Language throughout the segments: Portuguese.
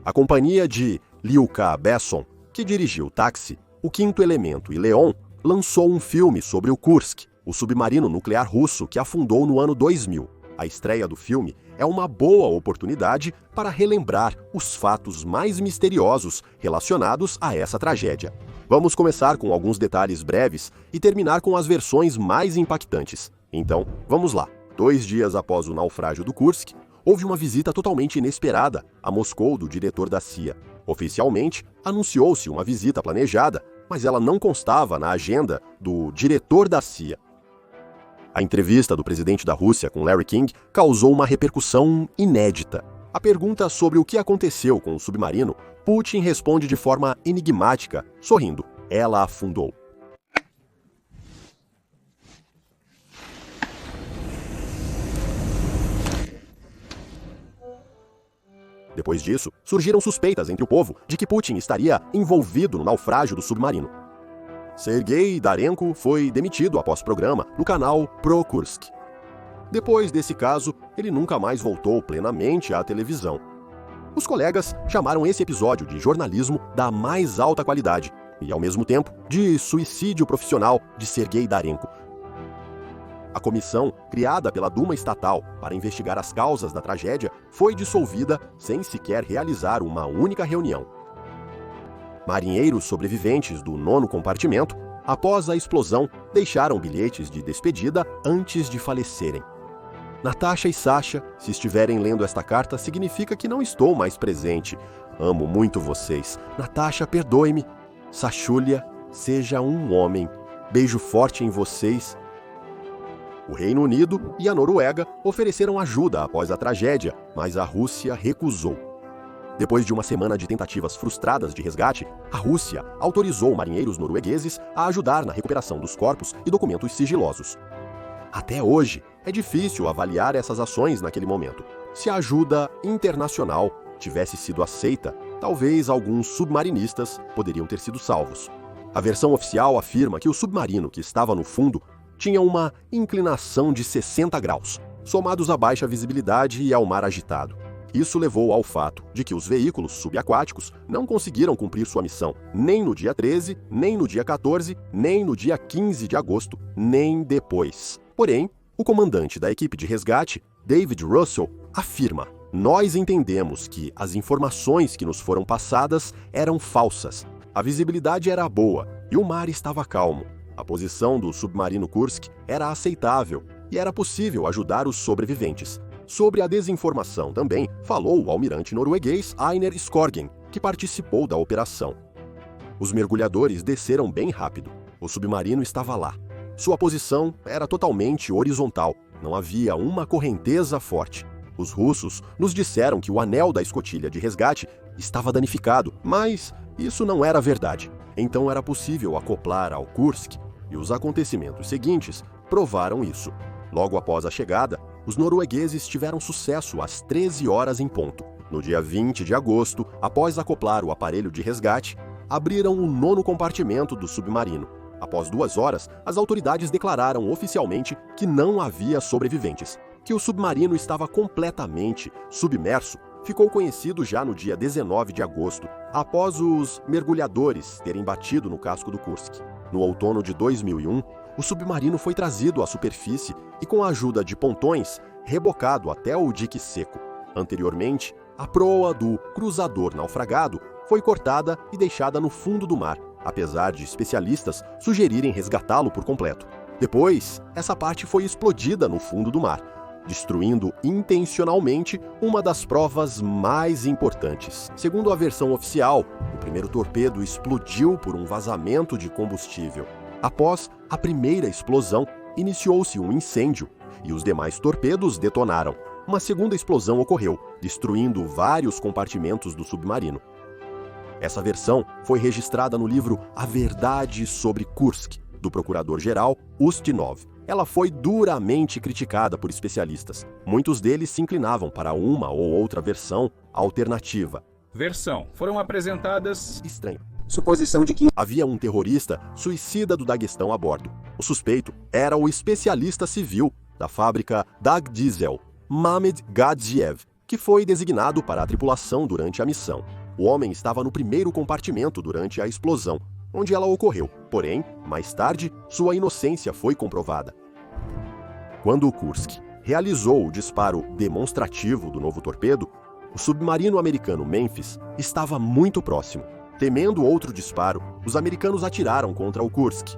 A companhia de Liu Ka Besson, que dirigiu Táxi, O Quinto Elemento e Leon, lançou um filme sobre o Kursk, o submarino nuclear russo que afundou no ano 2000. A estreia do filme é uma boa oportunidade para relembrar os fatos mais misteriosos relacionados a essa tragédia. Vamos começar com alguns detalhes breves e terminar com as versões mais impactantes. Então, vamos lá. 2 dias após o naufrágio do Kursk, houve uma visita totalmente inesperada a Moscou do diretor da CIA. Oficialmente, anunciou-se uma visita planejada, mas ela não constava na agenda do diretor da CIA. A entrevista do presidente da Rússia com Larry King causou uma repercussão inédita. A pergunta sobre o que aconteceu com o submarino, Putin responde de forma enigmática, sorrindo. Ela afundou. Depois disso, surgiram suspeitas entre o povo de que Putin estaria envolvido no naufrágio do submarino. Sergei Darenko foi demitido após programa no canal Pro-Kursk. Depois desse caso, ele nunca mais voltou plenamente à televisão. Os colegas chamaram esse episódio de jornalismo da mais alta qualidade e, ao mesmo tempo, de suicídio profissional de Sergei Darenko. A comissão, criada pela Duma estatal para investigar as causas da tragédia, foi dissolvida sem sequer realizar uma única reunião. Marinheiros sobreviventes do 9º compartimento, após a explosão, deixaram bilhetes de despedida antes de falecerem. Natasha e Sasha, se estiverem lendo esta carta, significa que não estou mais presente. Amo muito vocês. Natasha, perdoe-me. Sashulia, seja um homem. Beijo forte em vocês. O Reino Unido e a Noruega ofereceram ajuda após a tragédia, mas a Rússia recusou. Depois de uma semana de tentativas frustradas de resgate, a Rússia autorizou marinheiros noruegueses a ajudar na recuperação dos corpos e documentos sigilosos. Até hoje, é difícil avaliar essas ações naquele momento. Se a ajuda internacional tivesse sido aceita, talvez alguns submarinistas poderiam ter sido salvos. A versão oficial afirma que o submarino que estava no fundo tinha uma inclinação de 60 graus, somados à baixa visibilidade e ao mar agitado. Isso levou ao fato de que os veículos subaquáticos não conseguiram cumprir sua missão nem no dia 13, nem no dia 14, nem no dia 15 de agosto, nem depois. Porém, o comandante da equipe de resgate, David Russell, afirma: "Nós entendemos que as informações que nos foram passadas eram falsas. A visibilidade era boa e o mar estava calmo. A posição do submarino Kursk era aceitável e era possível ajudar os sobreviventes." Sobre a desinformação também falou o almirante norueguês Einar Skorgen, que participou da operação. Os mergulhadores desceram bem rápido. O submarino estava lá. Sua posição era totalmente horizontal, não havia uma correnteza forte. Os russos nos disseram que o anel da escotilha de resgate estava danificado, mas isso não era verdade. Então era possível acoplar ao Kursk, e os acontecimentos seguintes provaram isso. Logo após a chegada, os noruegueses tiveram sucesso às 13 horas em ponto. No dia 20 de agosto, após acoplar o aparelho de resgate, abriram o 9º compartimento do submarino. Após 2 horas, as autoridades declararam oficialmente que não havia sobreviventes. Que o submarino estava completamente submerso ficou conhecido já no dia 19 de agosto, após os mergulhadores terem batido no casco do Kursk. No outono de 2001, o submarino foi trazido à superfície e, com a ajuda de pontões, rebocado até o dique seco. Anteriormente, a proa do cruzador naufragado foi cortada e deixada no fundo do mar, apesar de especialistas sugerirem resgatá-lo por completo. Depois, essa parte foi explodida no fundo do mar, destruindo intencionalmente uma das provas mais importantes. Segundo a versão oficial, o primeiro torpedo explodiu por um vazamento de combustível. Após a primeira explosão, iniciou-se um incêndio e os demais torpedos detonaram. Uma segunda explosão ocorreu, destruindo vários compartimentos do submarino. Essa versão foi registrada no livro A Verdade sobre Kursk, do procurador-geral Ustinov. Ela foi duramente criticada por especialistas. Muitos deles se inclinavam para uma ou outra versão alternativa. Foram apresentadas estranho. Suposição de que havia um terrorista suicida do Daguestão a bordo. O suspeito era o especialista civil da fábrica Dag Diesel, Mamed Gadzhiev, que foi designado para a tripulação durante a missão. O homem estava no primeiro compartimento durante a explosão, onde ela ocorreu. Porém, mais tarde, sua inocência foi comprovada. Quando o Kursk realizou o disparo demonstrativo do novo torpedo, o submarino americano Memphis estava muito próximo. Temendo outro disparo, os americanos atiraram contra o Kursk.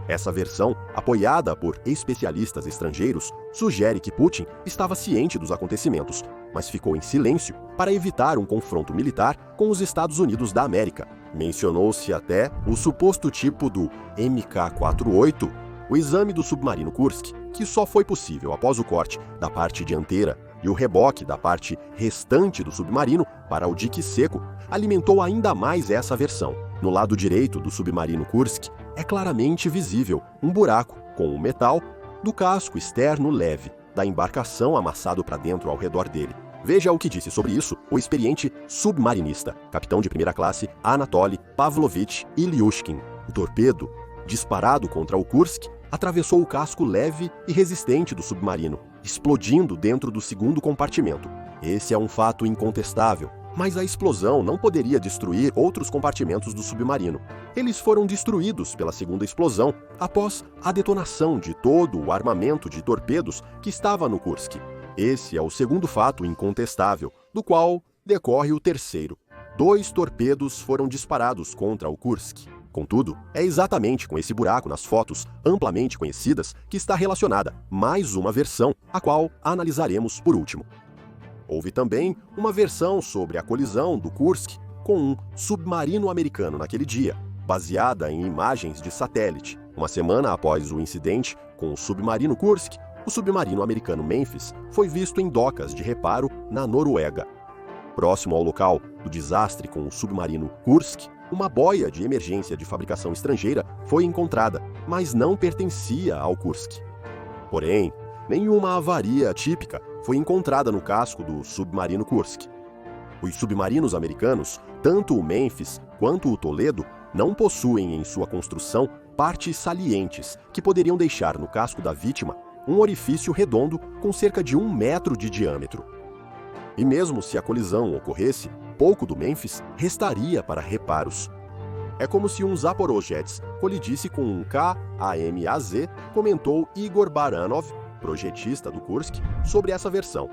Essa versão, apoiada por especialistas estrangeiros, sugere que Putin estava ciente dos acontecimentos, mas ficou em silêncio para evitar um confronto militar com os Estados Unidos da América. Mencionou-se até o suposto tipo do MK-48, o exame do submarino Kursk, que só foi possível após o corte da parte dianteira e o reboque da parte restante do submarino para o dique seco, alimentou ainda mais essa versão. No lado direito do submarino Kursk é claramente visível um buraco com o metal do casco externo leve da embarcação amassado para dentro ao redor dele. Veja o que disse sobre isso o experiente submarinista, capitão de primeira classe Anatoly Pavlovich Ilyushkin. O torpedo, disparado contra o Kursk, atravessou o casco leve e resistente do submarino, explodindo dentro do segundo compartimento. Esse é um fato incontestável, mas a explosão não poderia destruir outros compartimentos do submarino. Eles foram destruídos pela segunda explosão após a detonação de todo o armamento de torpedos que estava no Kursk. Esse é o segundo fato incontestável, do qual decorre o terceiro. 2 torpedos foram disparados contra o Kursk. Contudo, é exatamente com esse buraco nas fotos amplamente conhecidas que está relacionada mais uma versão, a qual analisaremos por último. Houve também uma versão sobre a colisão do Kursk com um submarino americano naquele dia, baseada em imagens de satélite. Uma semana após o incidente com o submarino Kursk, o submarino americano Memphis foi visto em docas de reparo na Noruega. Próximo ao local do desastre com o submarino Kursk, uma boia de emergência de fabricação estrangeira foi encontrada, mas não pertencia ao Kursk. Porém, nenhuma avaria típica foi encontrada no casco do submarino Kursk. Os submarinos americanos, tanto o Memphis quanto o Toledo, não possuem em sua construção partes salientes que poderiam deixar no casco da vítima um orifício redondo com cerca de 1 metro de diâmetro. E mesmo se a colisão ocorresse, pouco do Memphis restaria para reparos. É como se um Zaporozhets colidisse com um KAMAZ, comentou Igor Baranov, projetista do Kursk, sobre essa versão.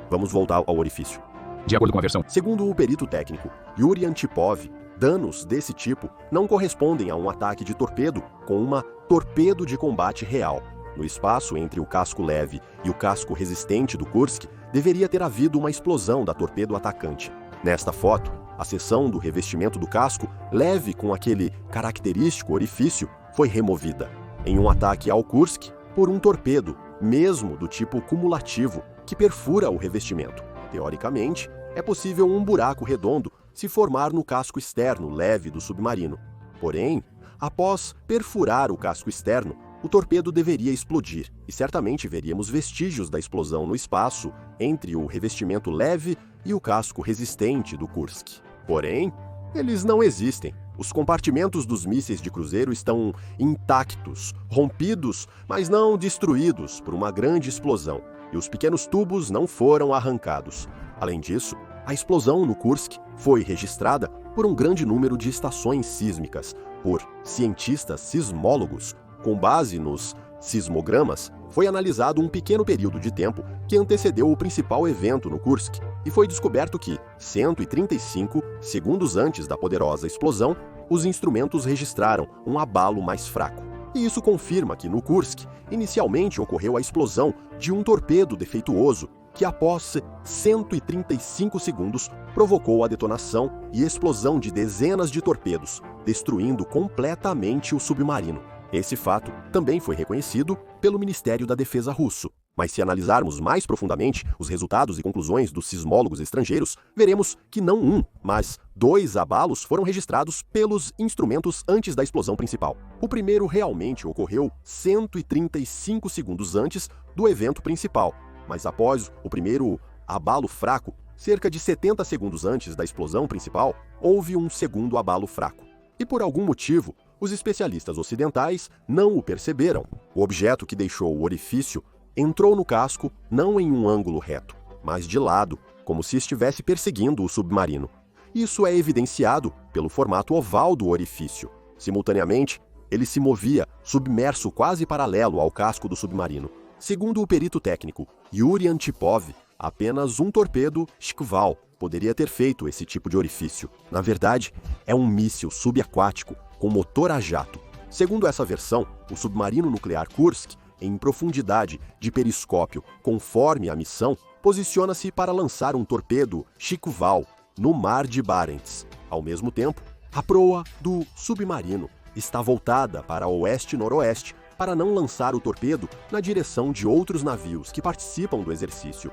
Vamos voltar ao orifício. De acordo com a versão, segundo o perito técnico Yuri Antipov, danos desse tipo não correspondem a um ataque de torpedo com uma torpedo de combate real. No espaço entre o casco leve e o casco resistente do Kursk, deveria ter havido uma explosão da torpedo atacante. Nesta foto, a seção do revestimento do casco, leve com aquele característico orifício, foi removida. Em um ataque ao Kursk, por um torpedo, mesmo do tipo cumulativo, que perfura o revestimento. Teoricamente, é possível um buraco redondo se formar no casco externo leve do submarino. Porém, após perfurar o casco externo, o torpedo deveria explodir, e certamente veríamos vestígios da explosão no espaço entre o revestimento leve e o casco resistente do Kursk. Porém, eles não existem. Os compartimentos dos mísseis de cruzeiro estão intactos, rompidos, mas não destruídos por uma grande explosão, e os pequenos tubos não foram arrancados. Além disso, a explosão no Kursk foi registrada por um grande número de estações sísmicas, por cientistas sismólogos. Com base nos sismogramas, foi analisado um pequeno período de tempo que antecedeu o principal evento no Kursk, e foi descoberto que, 135 segundos antes da poderosa explosão, os instrumentos registraram um abalo mais fraco. E isso confirma que no Kursk, inicialmente ocorreu a explosão de um torpedo defeituoso, que após 135 segundos provocou a detonação e explosão de dezenas de torpedos, destruindo completamente o submarino. Esse fato também foi reconhecido pelo Ministério da Defesa russo. Mas se analisarmos mais profundamente os resultados e conclusões dos sismólogos estrangeiros, veremos que não um, mas 2 abalos foram registrados pelos instrumentos antes da explosão principal. O primeiro realmente ocorreu 135 segundos antes do evento principal, mas após o primeiro abalo fraco, cerca de 70 segundos antes da explosão principal, houve um segundo abalo fraco. E por algum motivo, os especialistas ocidentais não o perceberam. O objeto que deixou o orifício entrou no casco não em um ângulo reto, mas de lado, como se estivesse perseguindo o submarino. Isso é evidenciado pelo formato oval do orifício. Simultaneamente, ele se movia submerso quase paralelo ao casco do submarino. Segundo o perito técnico Yuri Antipov, apenas um torpedo Shkval poderia ter feito esse tipo de orifício. Na verdade, é um míssil subaquático com motor a jato. Segundo essa versão, o submarino nuclear Kursk, em profundidade de periscópio conforme a missão, posiciona-se para lançar um torpedo Shkval no mar de Barents. Ao mesmo tempo, a proa do submarino está voltada para oeste-noroeste para não lançar o torpedo na direção de outros navios que participam do exercício.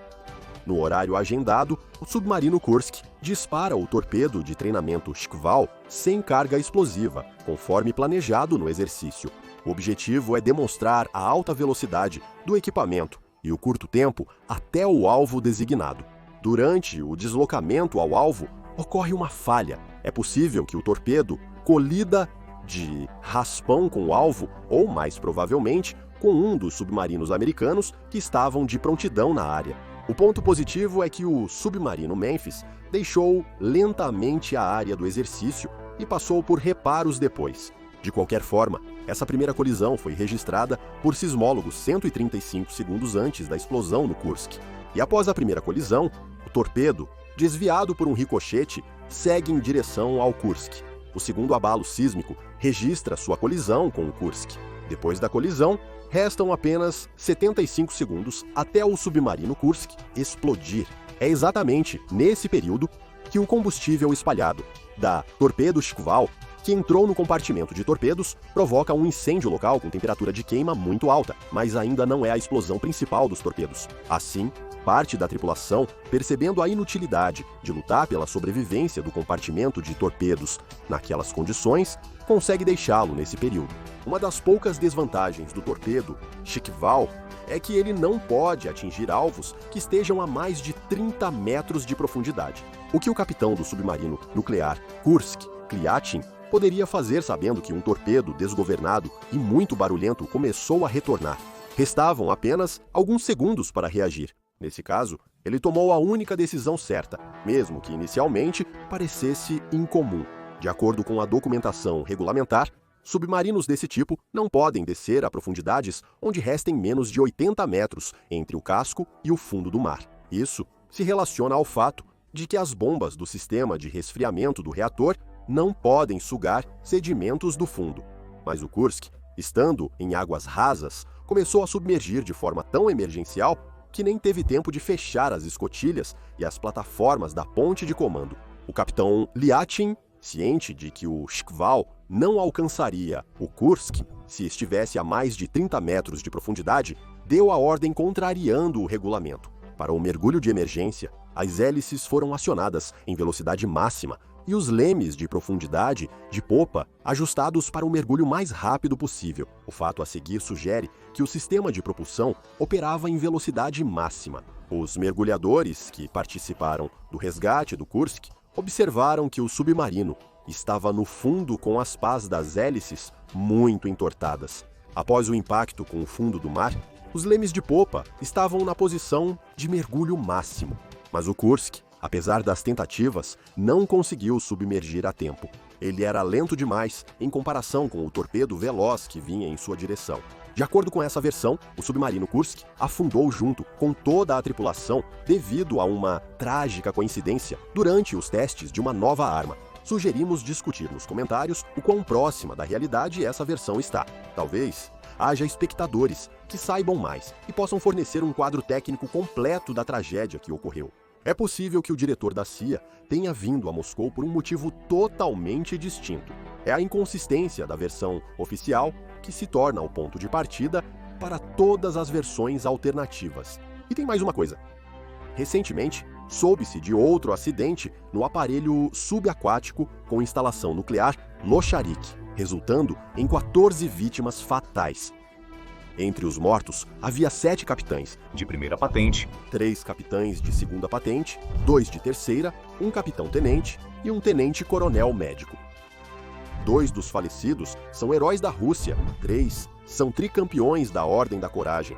No horário agendado, o submarino Kursk dispara o torpedo de treinamento Shkval sem carga explosiva, conforme planejado no exercício. O objetivo é demonstrar a alta velocidade do equipamento e o curto tempo até o alvo designado. Durante o deslocamento ao alvo, ocorre uma falha. É possível que o torpedo colida de raspão com o alvo, ou mais provavelmente, com um dos submarinos americanos que estavam de prontidão na área. O ponto positivo é que o submarino Memphis deixou lentamente a área do exercício e passou por reparos depois. De qualquer forma, essa primeira colisão foi registrada por sismólogos 135 segundos antes da explosão no Kursk. E após a primeira colisão, o torpedo, desviado por um ricochete, segue em direção ao Kursk. O segundo abalo sísmico registra sua colisão com o Kursk. Depois da colisão, restam apenas 75 segundos até o submarino Kursk explodir. É exatamente nesse período que o combustível espalhado da torpedo Shkval, que entrou no compartimento de torpedos, provoca um incêndio local com temperatura de queima muito alta, mas ainda não é a explosão principal dos torpedos. Assim, parte da tripulação, percebendo a inutilidade de lutar pela sobrevivência do compartimento de torpedos naquelas condições, consegue deixá-lo nesse período. Uma das poucas desvantagens do torpedo Shkval é que ele não pode atingir alvos que estejam a mais de 30 metros de profundidade. O que o capitão do submarino nuclear Kursk, Kliatin, poderia fazer sabendo que um torpedo desgovernado e muito barulhento começou a retornar? Restavam apenas alguns segundos para reagir. Nesse caso, ele tomou a única decisão certa, mesmo que inicialmente parecesse incomum. De acordo com a documentação regulamentar, submarinos desse tipo não podem descer a profundidades onde restem menos de 80 metros entre o casco e o fundo do mar. Isso se relaciona ao fato de que as bombas do sistema de resfriamento do reator não podem sugar sedimentos do fundo. Mas o Kursk, estando em águas rasas, começou a submergir de forma tão emergencial que nem teve tempo de fechar as escotilhas e as plataformas da ponte de comando. O capitão Liatin, ciente de que o Shkval não alcançaria o Kursk se estivesse a mais de 30 metros de profundidade, deu a ordem contrariando o regulamento. Para o mergulho de emergência, as hélices foram acionadas em velocidade máxima e os lemes de profundidade de popa ajustados para o mergulho mais rápido possível. O fato a seguir sugere que o sistema de propulsão operava em velocidade máxima. Os mergulhadores que participaram do resgate do Kursk observaram que o submarino estava no fundo com as pás das hélices muito entortadas. Após o impacto com o fundo do mar, os lemes de popa estavam na posição de mergulho máximo. Mas o Kursk, apesar das tentativas, não conseguiu submergir a tempo. Ele era lento demais em comparação com o torpedo veloz que vinha em sua direção. De acordo com essa versão, o submarino Kursk afundou junto com toda a tripulação devido a uma trágica coincidência durante os testes de uma nova arma. Sugerimos discutir nos comentários o quão próxima da realidade essa versão está. Talvez haja espectadores que saibam mais e possam fornecer um quadro técnico completo da tragédia que ocorreu. É possível que o diretor da CIA tenha vindo a Moscou por um motivo totalmente distinto. É a inconsistência da versão oficial que se torna o ponto de partida para todas as versões alternativas. E tem mais uma coisa. Recentemente, soube-se de outro acidente no aparelho subaquático com instalação nuclear Locharik, resultando em 14 vítimas fatais. Entre os mortos, havia 7 capitães de primeira patente, 3 capitães de segunda patente, 2 de terceira, um capitão-tenente e um tenente-coronel médico. 2 dos falecidos são heróis da Rússia, 3 são tricampeões da Ordem da Coragem.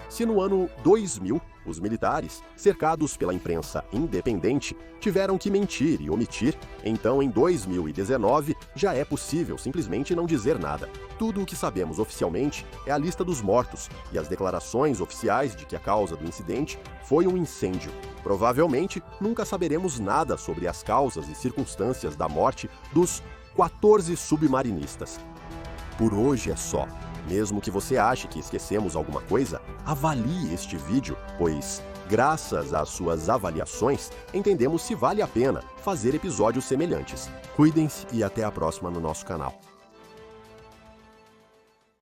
Se no ano 2000, os militares, cercados pela imprensa independente, tiveram que mentir e omitir, então em 2019 já é possível simplesmente não dizer nada. Tudo o que sabemos oficialmente é a lista dos mortos e as declarações oficiais de que a causa do incidente foi um incêndio. Provavelmente nunca saberemos nada sobre as causas e circunstâncias da morte dos 14 submarinistas. Por hoje é só. Mesmo que você ache que esquecemos alguma coisa, avalie este vídeo, pois, graças às suas avaliações, entendemos se vale a pena fazer episódios semelhantes. Cuidem-se e até a próxima no nosso canal.